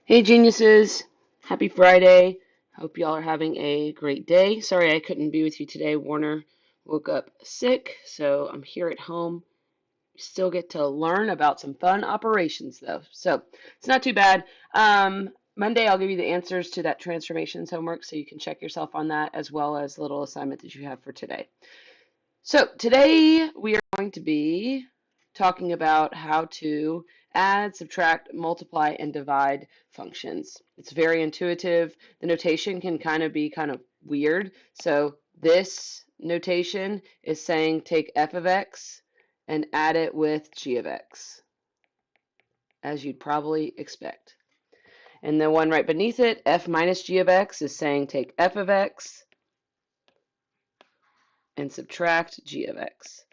Hey geniuses, happy Friday. Hope y'all are having a great day. Sorry I couldn't be with you today. Warner woke up sick, so I'm here at home. Still get to learn about some fun operations though, so it's not too bad. Monday I'll give you the answers to that transformations homework so you can check yourself on that as well as the little assignment that you have for today. So today we are going to be talking about how to add, subtract, multiply, and divide functions. It's very intuitive. The notation can be kind of weird. So this notation is saying take f of x and add it with g of x, as you'd probably expect. And the one right beneath it, f minus g of x, is saying take f of x and subtract g of x.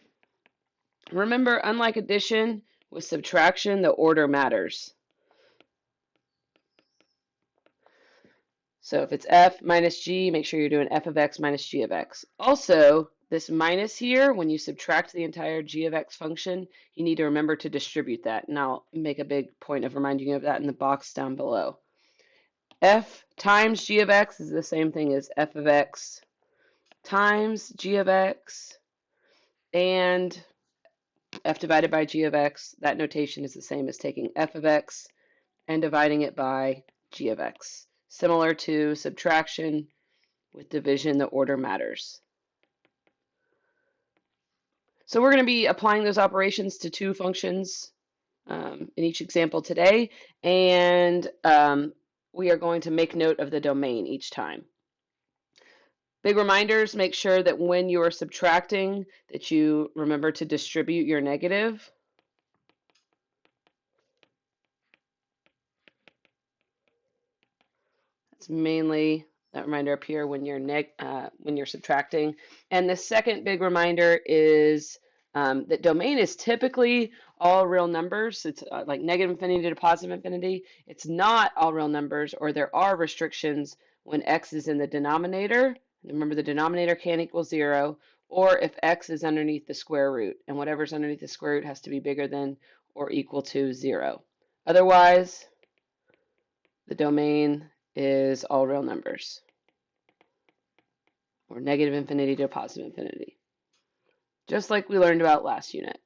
Remember, unlike addition, with subtraction, the order matters. So if it's f minus g, make sure you're doing f of x minus g of x. Also, this minus here, when you subtract the entire g of x function, you need to remember to distribute that. And I'll make a big point of reminding you of that in the box down below. F times g of x is the same thing as f of x times g of x, and f divided by g of x, that notation is the same as taking f of x and dividing it by g of x. Similar to subtraction, with division, the order matters. So we're going to be applying those operations to two functions in each example today, and we are going to make note of the domain each time. Big reminders, make sure that when you are subtracting that you remember to distribute your negative. That's mainly that reminder up here when you're subtracting. And the second big reminder is that domain is typically all real numbers. It's like negative infinity to positive infinity. It's not all real numbers, or there are restrictions when x is in the denominator. Remember, the denominator can't equal 0, or if x is underneath the square root, and whatever's underneath the square root has to be bigger than or equal to 0. Otherwise, the domain is all real numbers, or negative infinity to positive infinity, just like we learned about last unit.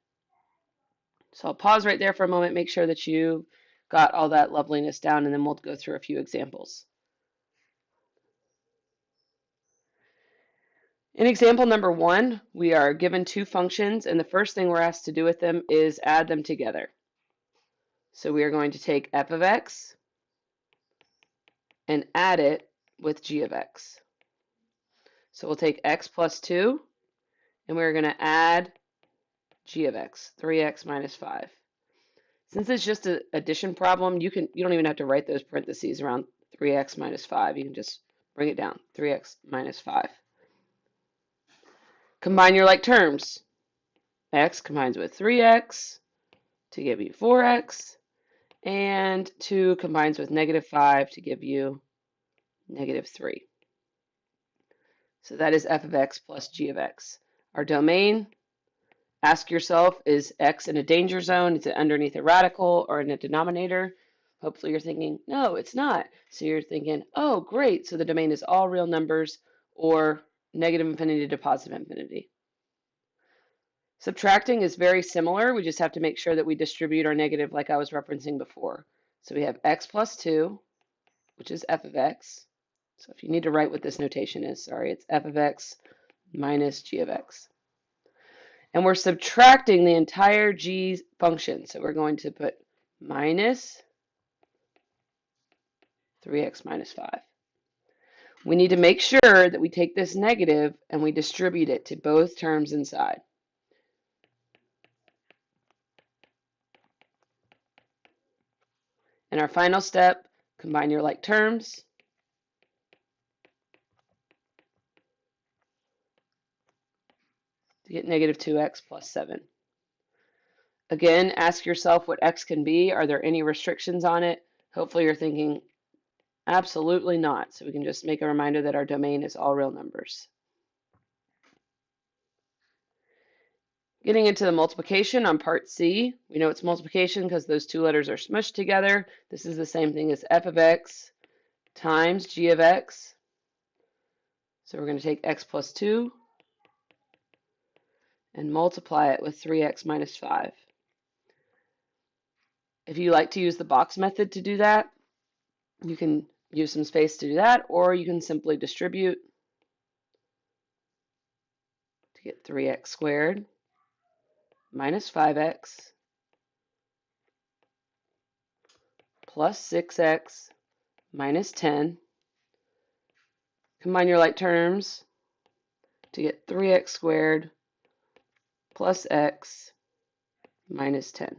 So I'll pause right there for a moment, make sure that you got all that loveliness down, and then we'll go through a few examples. In example number 1, we are given two functions, and the first thing we're asked to do with them is add them together. So we are going to take f of x and add it with g of x. So we'll take x plus 2, and we're going to add g of x, 3x minus 5. Since it's just an addition problem, you don't even have to write those parentheses around 3x minus 5. You can just bring it down, 3x minus 5. Combine your like terms. X combines with 3x to give you 4x, and 2 combines with negative 5 to give you negative 3. So that is f of x plus g of x. Our domain, ask yourself, is x in a danger zone? Is it underneath a radical or in a denominator? Hopefully you're thinking, no, it's not. So you're thinking, oh, great. So the domain is all real numbers or negative infinity to positive infinity. Subtracting is very similar. We just have to make sure that we distribute our negative like I was referencing before. So we have x plus 2, which is f of x. So if you need to write what this notation is, sorry, it's f of x minus g of x. And we're subtracting the entire g function. So we're going to put minus 3x minus 5. We need to make sure that we take this negative and we distribute it to both terms inside. And our final step, combine your like terms. To get negative 2x plus 7. Again, ask yourself what x can be. Are there any restrictions on it? Hopefully you're thinking, absolutely not. So we can just make a reminder that our domain is all real numbers. Getting into the multiplication on part C, we know it's multiplication because those two letters are smushed together. This is the same thing as f of x times g of x. So we're going to take x plus 2 and multiply it with 3x minus 5. If you like to use the box method to do that, you can use some space to do that, or you can simply distribute to get 3x squared minus 5x plus 6x minus 10. Combine your like terms to get 3x squared plus x minus 10. In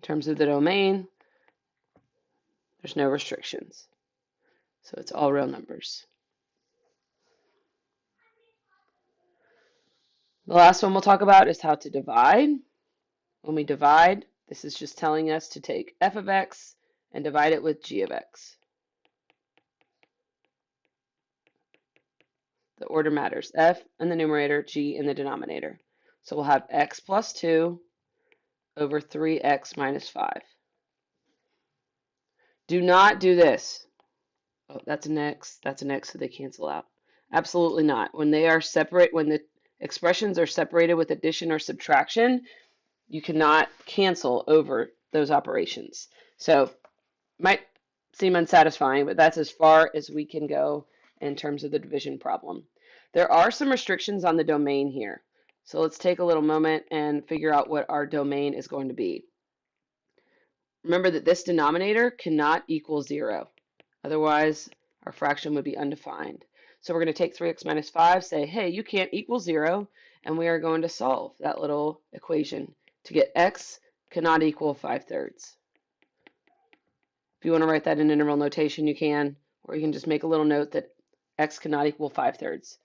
terms of the domain, there's no restrictions. So it's all real numbers. The last one we'll talk about is how to divide. When we divide, this is just telling us to take f of x and divide it with g of x. The order matters. F in the numerator, g in the denominator. So we'll have x plus 2 over 3x minus 5. Do not do this. Oh, that's an x, so they cancel out. Absolutely not. When they are separate, when the expressions are separated with addition or subtraction, you cannot cancel over those operations. So might seem unsatisfying, but that's as far as we can go in terms of the division problem. There are some restrictions on the domain here. So let's take a little moment and figure out what our domain is going to be. Remember that this denominator cannot equal 0. Otherwise, our fraction would be undefined. So we're going to take 3x minus 5, say, hey, you can't equal 0, and we are going to solve that little equation to get x cannot equal 5/3. If you want to write that in interval notation, you can, or you can just make a little note that x cannot equal 5/3,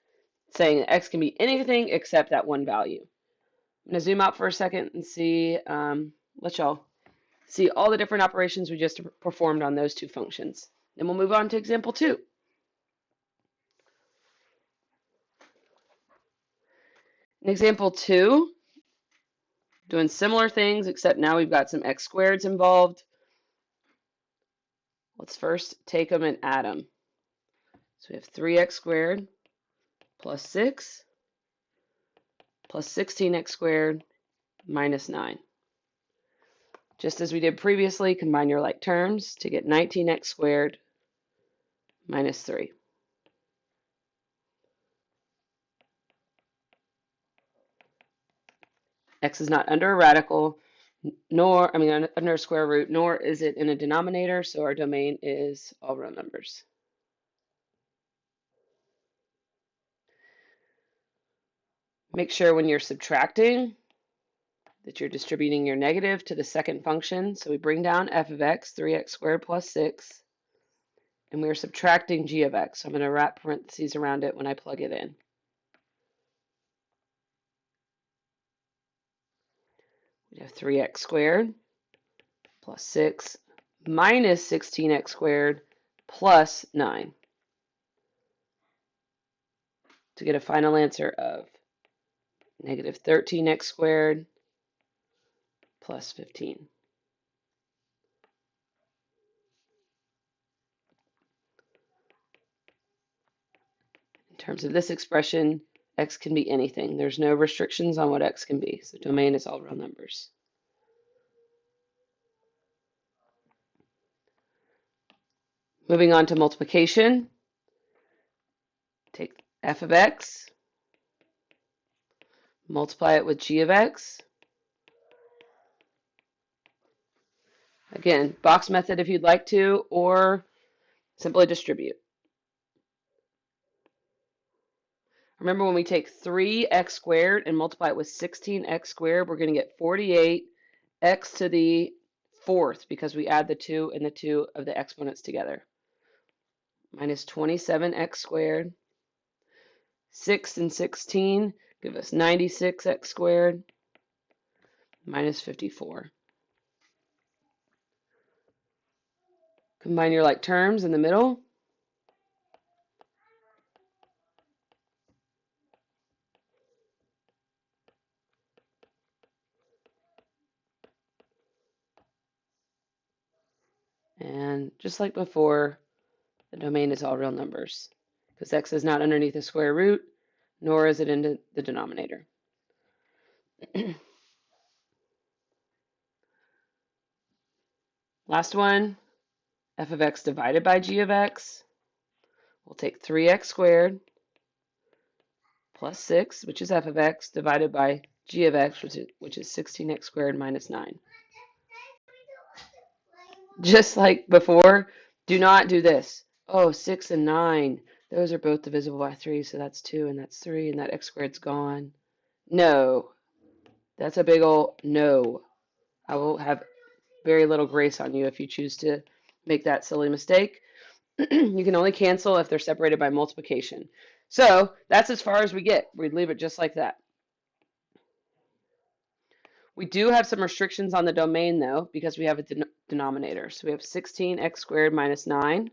saying that x can be anything except that one value. I'm going to zoom out for a second and see, let y'all see all the different operations we just performed on those two functions. Then we'll move on to example 2. In example 2, doing similar things, except now we've got some x squareds involved. Let's first take them and add them. So we have 3x squared plus 6 plus 16x squared minus 9. Just as we did previously, combine your like terms to get 19x squared minus 3. X is not under a radical, under a square root, nor is it in a denominator, so our domain is all real numbers. Make sure when you're subtracting that you're distributing your negative to the second function. So we bring down f of x, 3x squared plus 6, and we're subtracting g of x. So I'm going to wrap parentheses around it when I plug it in. We have 3x squared plus 6 minus 16x squared plus 9 to get a final answer of negative 13x squared plus 15. In terms of this expression, x can be anything. There's no restrictions on what x can be. So domain is all real numbers. Moving on to multiplication, take f of x, multiply it with g of x. Again, box method if you'd like to, or simply distribute. Remember, when we take 3x squared and multiply it with 16x squared, we're going to get 48x to the 4th because we add the 2 and the 2 of the exponents together. Minus 27x squared. 6 and 16 give us 96x squared minus 54. Combine your like terms in the middle Just like before, the domain is all real numbers because x is not underneath the square root, nor is it in the denominator. Last one, f of x divided by g of x. We'll take 3x squared plus 6, which is f of x, divided by g of x, which is 16x squared minus 9. Just like before, do not do this. Oh, 6 and 9, those are both divisible by 3, so that's 2 and that's 3, and that x squared's gone. No, that's a big ol' no. I will have very little grace on you if you choose to make that silly mistake. You can only cancel if they're separated by multiplication. So that's as far as we get. We'd leave it just like that. We do have some restrictions on the domain though, because we have a denominator. So we have 16x squared minus 9.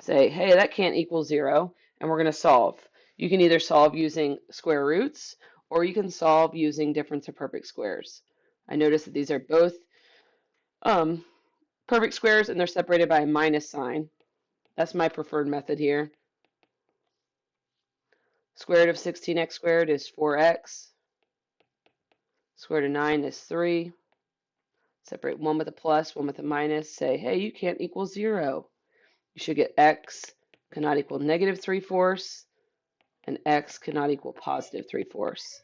Say, hey, that can't equal 0, and we're going to solve. You can either solve using square roots, or you can solve using difference of perfect squares. I notice that these are both perfect squares, and they're separated by a minus sign. That's my preferred method here. Square root of 16x squared is 4x. Square root of 9 is 3. Separate one with a plus, one with a minus. Say, hey, you can't equal 0. You should get x cannot equal negative 3/4, and x cannot equal positive 3/4.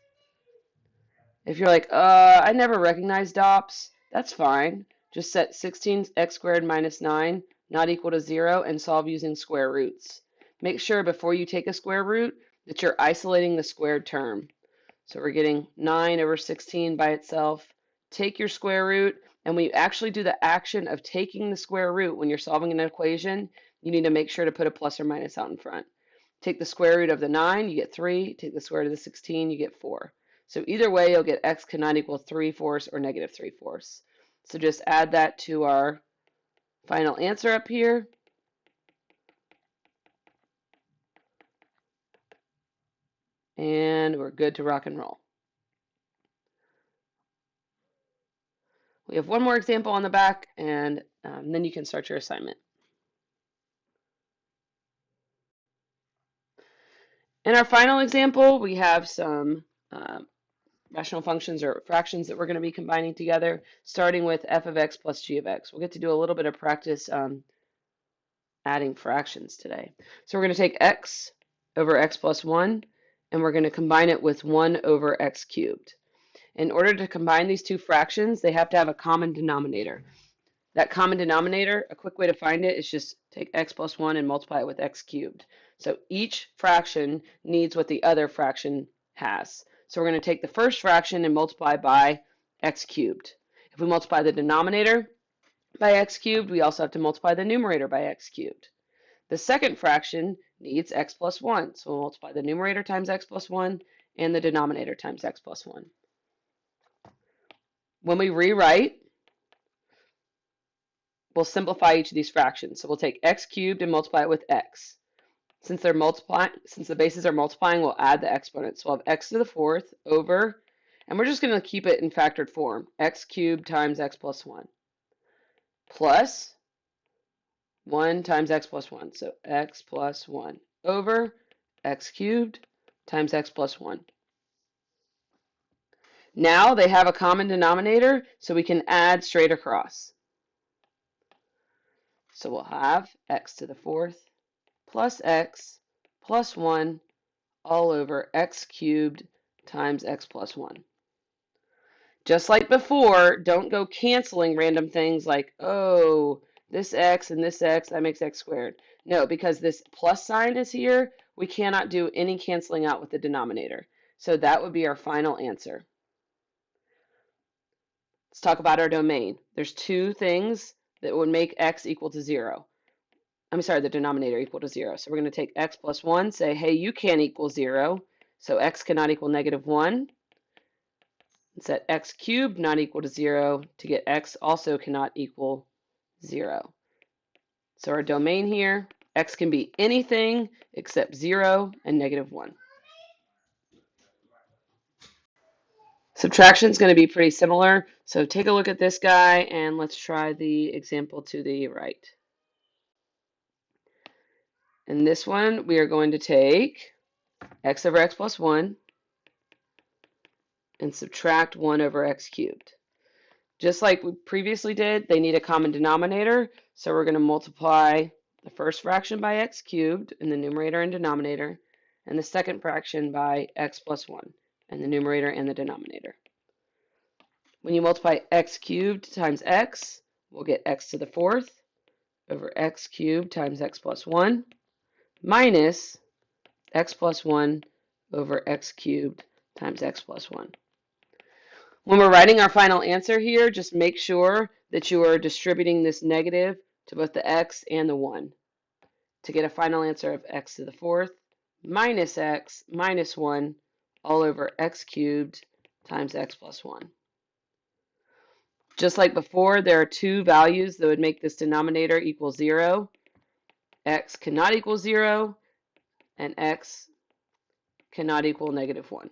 If you're like, I never recognized DOPS, that's fine. Just set 16x squared minus 9 not equal to 0 and solve using square roots. Make sure before you take a square root that you're isolating the squared term. So we're getting 9 over 16 by itself. Take your square root, and when you actually do the action of taking the square root when you're solving an equation, you need to make sure to put a plus or minus out in front. Take the square root of the 9, you get 3. Take the square root of the 16, you get 4. So either way, you'll get x cannot equal 3/4 or negative 3/4. So just add that to our final answer up here. And we're good to rock and roll. We have one more example on the back, and then you can start your assignment. In our final example, we have some rational functions or fractions that we're going to be combining together, starting with f of x plus g of x. We'll get to do a little bit of practice adding fractions today. So we're going to take x over x plus 1, and we're going to combine it with 1 over x cubed. In order to combine these two fractions, they have to have a common denominator. That common denominator, a quick way to find it is just take x plus 1 and multiply it with x cubed. So each fraction needs what the other fraction has. So we're going to take the first fraction and multiply by x cubed. If we multiply the denominator by x cubed, we also have to multiply the numerator by x cubed. The second fraction needs x plus 1, so we'll multiply the numerator times x plus 1 and the denominator times x plus 1. When we rewrite, we'll simplify each of these fractions. So we'll take x cubed and multiply it with x. Since the bases are multiplying, we'll add the exponents. So we'll have x to the 4th over, and we're just going to keep it in factored form, x cubed times x plus 1, plus 1 times x plus 1. So x plus 1 over x cubed times x plus 1. Now they have a common denominator, so we can add straight across. So we'll have x to the 4th plus x plus 1 all over x cubed times x plus 1. Just like before, don't go canceling random things like, oh, this x and this x, that makes x squared. No, because this plus sign is here, we cannot do any canceling out with the denominator. So that would be our final answer. Let's talk about our domain. There's two things that would make x equal to 0. I'm sorry, the denominator equal to 0. So we're going to take x plus 1, say, hey, you can't equal 0. So x cannot equal negative 1. And set x cubed not equal to 0 to get x also cannot equal 0. So our domain here, x can be anything except 0 and negative 1. Subtraction is going to be pretty similar. So take a look at this guy and let's try the example to the right. In this one, we are going to take x over x plus 1 and subtract 1 over x cubed. Just like we previously did, they need a common denominator. So we're going to multiply the first fraction by x cubed in the numerator and denominator, and the second fraction by x plus 1 in the numerator and the denominator. When you multiply x cubed times x, we'll get x to the fourth over x cubed times x plus 1 minus x plus 1 over x cubed times x plus 1. When we're writing our final answer here, just make sure that you are distributing this negative to both the x and the 1 to get a final answer of x to the fourth minus x minus 1 all over x cubed times x plus 1. Just like before, there are two values that would make this denominator equal 0. X cannot equal 0, and x cannot equal negative 1.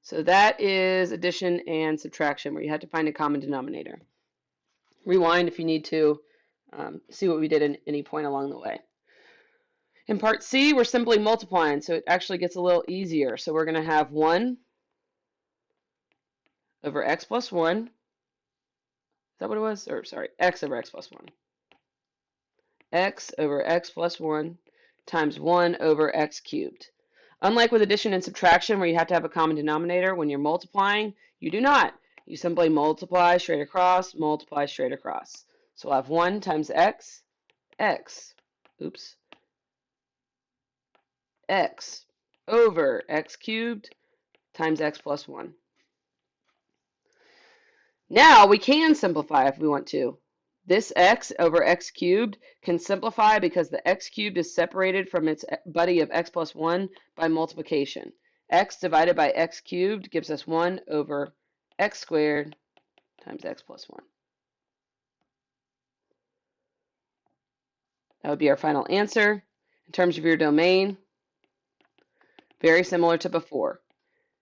So that is addition and subtraction, where you have to find a common denominator. Rewind if you need to see what we did at any point along the way. In part C, we're simply multiplying, so it actually gets a little easier. So we're going to have 1 over x plus 1. Is that what it was? Or sorry, x over x plus 1. X over x plus 1 times 1 over x cubed. Unlike with addition and subtraction, where you have to have a common denominator, when you're multiplying, you do not. You simply multiply straight across, multiply straight across. So we'll have 1 times x, oops, x over x cubed times x plus 1. Now we can simplify if we want to. This x over x cubed can simplify because the x cubed is separated from its buddy of x plus 1 by multiplication. X divided by x cubed gives us 1 over x squared times x plus 1. That would be our final answer. In terms of your domain, very similar to before.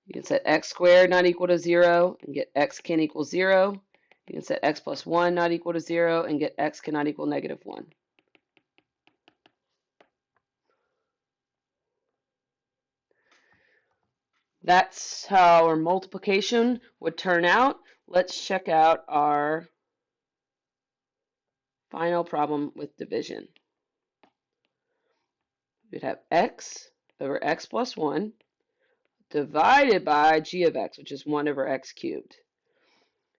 You can set x squared not equal to 0 and get x can equal 0. You can set x plus 1 not equal to 0 and get x cannot equal negative 1. That's how our multiplication would turn out. Let's check out our final problem with division. We'd have x over x plus 1 divided by g of x, which is 1 over x cubed.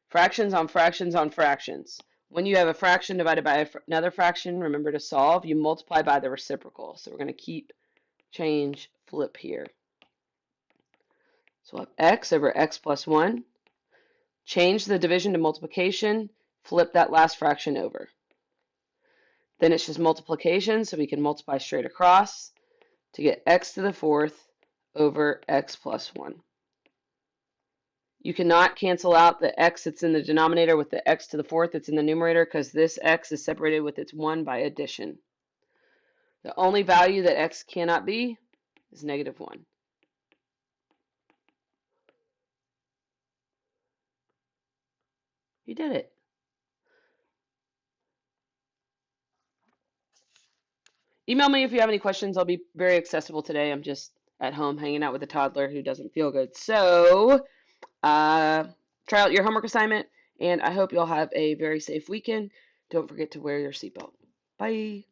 Fractions on fractions on fractions. When you have a fraction divided by another fraction, remember to solve, you multiply by the reciprocal. So we're going to keep, change, flip here. So we'll have x over x plus 1. Change the division to multiplication, flip that last fraction over. Then it's just multiplication, so we can multiply straight across to get x to the fourth over x plus 1. You cannot cancel out the x that's in the denominator with the x to the fourth that's in the numerator because this x is separated with its 1 by addition. The only value that x cannot be is negative 1. You did it. Email me if you have any questions. I'll be very accessible today. I'm just at home hanging out with a toddler who doesn't feel good. So try out your homework assignment, and I hope you'll have a very safe weekend. Don't forget to wear your seatbelt. Bye.